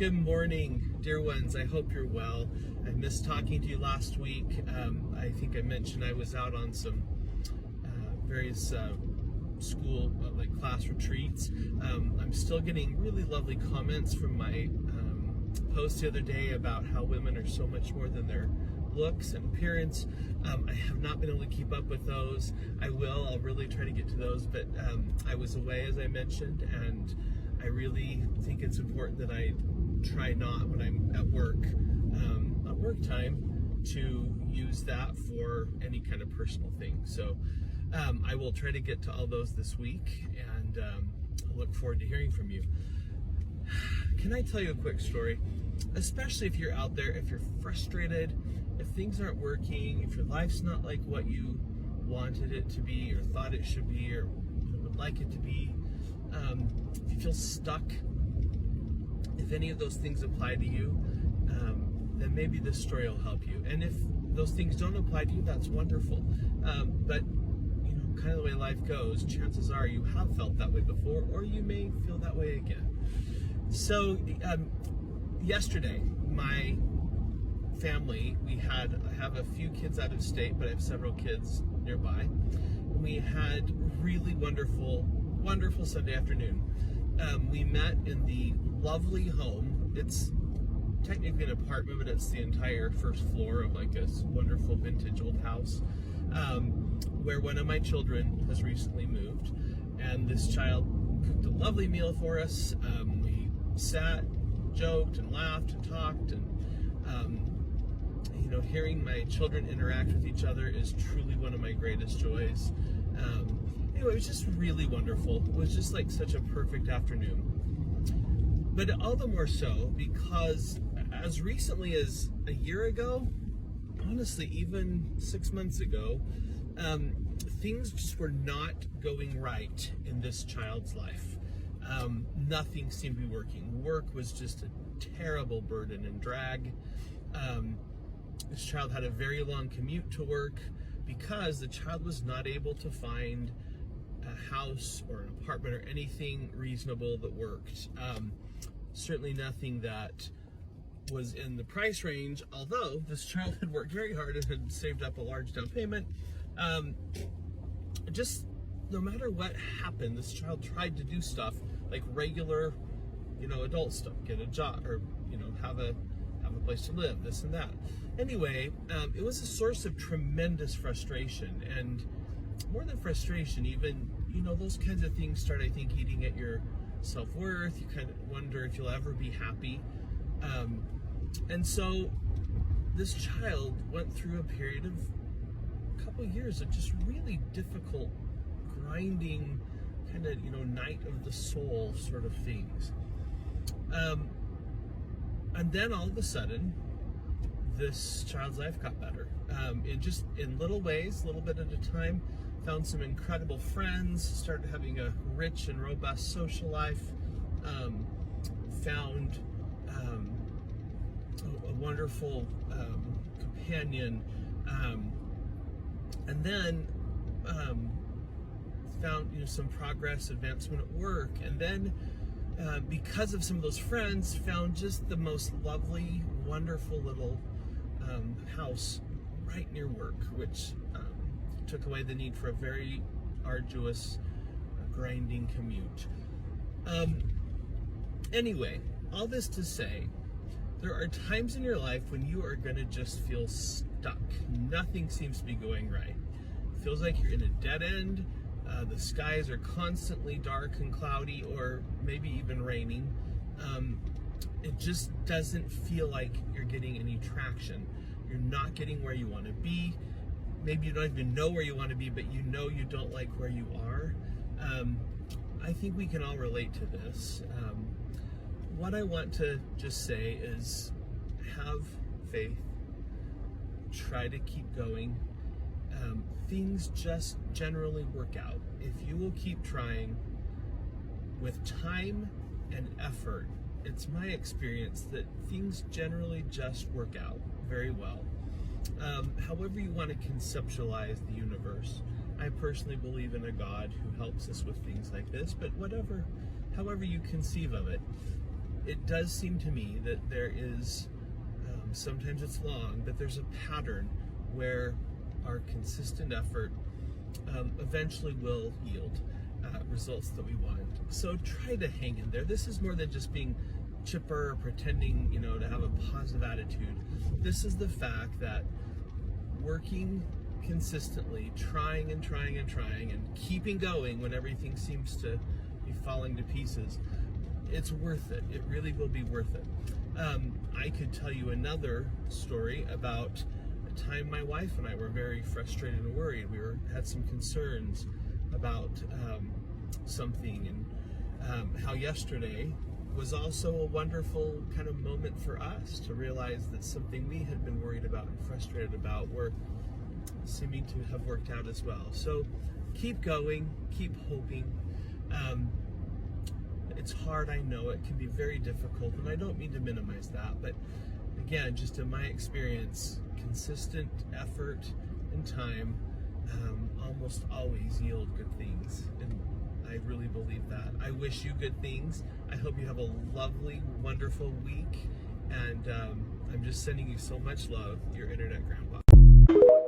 Good morning, dear ones. I hope you're well. I missed talking to you last week. I think I mentioned I was out on some various school class retreats. I'm still getting really lovely comments from my post the other day about how women are so much more than their looks and appearance. I have not been able to keep up with those. I'll really try to get to those, but I was away, as I mentioned, and I really think it's important that I try not, when I'm at work time, to use that for any kind of personal thing. So I will try to get to all those this week, and I look forward to hearing from you. Can I tell you a quick story? Especially if you're out there, if you're frustrated, if things aren't working, if your life's not like what you wanted it to be or thought it should be or would like it to be, if you feel stuck, if any of those things apply to you, then maybe this story will help you. And if those things don't apply to you, that's wonderful. But kind of the way life goes, chances are you have felt that way before, or you may feel that way again. So yesterday, my family, I have a few kids out of state, but I have several kids nearby. We had really wonderful Sunday afternoon. We met in the lovely home. It's technically an apartment, but it's the entire first floor of like a wonderful vintage old house, where one of my children has recently moved, and this child cooked a lovely meal for us. We sat, joked, and laughed and talked, and hearing my children interact with each other is truly one of my greatest joys. Anyway, it was just really wonderful. It was just like such a perfect afternoon. But all the more so because as recently as a year ago, honestly, even 6 months ago, things just were not going right in this child's life. Nothing seemed to be working. Work was just a terrible burden and drag. This child had a very long commute to work because the child was not able to find a house or an apartment or anything reasonable that worked. Certainly nothing that was in the price range, although this child had worked very hard and had saved up a large down payment. Just no matter what happened, this child tried to do stuff like regular, adult stuff, get a job, or have a place to live, this and that. Anyway, it was a source of tremendous frustration, and more than frustration, even those kinds of things start, I think, eating at your self-worth. You kind of wonder if you'll ever be happy. And so this child went through a period of a couple of years of just really difficult, grinding, kind of, night of the soul sort of things. And then all of a sudden, this child's life got better. In little ways, a little bit at a time. Found some incredible friends, started having a rich and robust social life, found a wonderful companion, and then found some progress, advancement at work, and then because of some of those friends, found just the most lovely, wonderful little house right near work, which took away the need for a very arduous, grinding commute. Anyway, all this to say, there are times in your life when you are going to just feel stuck. Nothing seems to be going right. It feels like you're in a dead end. The skies are constantly dark and cloudy, or maybe even raining. It just doesn't feel like you're getting any traction. You're not getting where you want to be. Maybe you don't even know where you want to be, but you don't like where you are. I think we can all relate to this. What I want to just say is have faith. Try to keep going. Things just generally work out. If you will keep trying with time and effort, it's my experience that things generally just work out very well. However you want to conceptualize the universe. I personally believe in a God who helps us with things like this, but however you conceive of it, it does seem to me that there is, sometimes it's long, but there's a pattern where our consistent effort eventually will yield results that we want. So try to hang in there. This is more than just being chipper or pretending, to have a positive attitude. This is the fact that working consistently, trying and trying and trying, and keeping going when everything seems to be falling to pieces, it's worth it. It really will be worth it. I could tell you another story about a time my wife and I were very frustrated and worried. We had some concerns about something, and how yesterday was also a wonderful kind of moment for us to realize that something we had been worried about and frustrated about were seeming to have worked out as well. So keep going, keep hoping. It's hard, I know, it can be very difficult, and I don't mean to minimize that, but again, just in my experience, consistent effort and time almost always yield good things, and I really believe that. I wish you good things. I hope you have a lovely, wonderful week, and I'm just sending you so much love, your Internet Grandpa.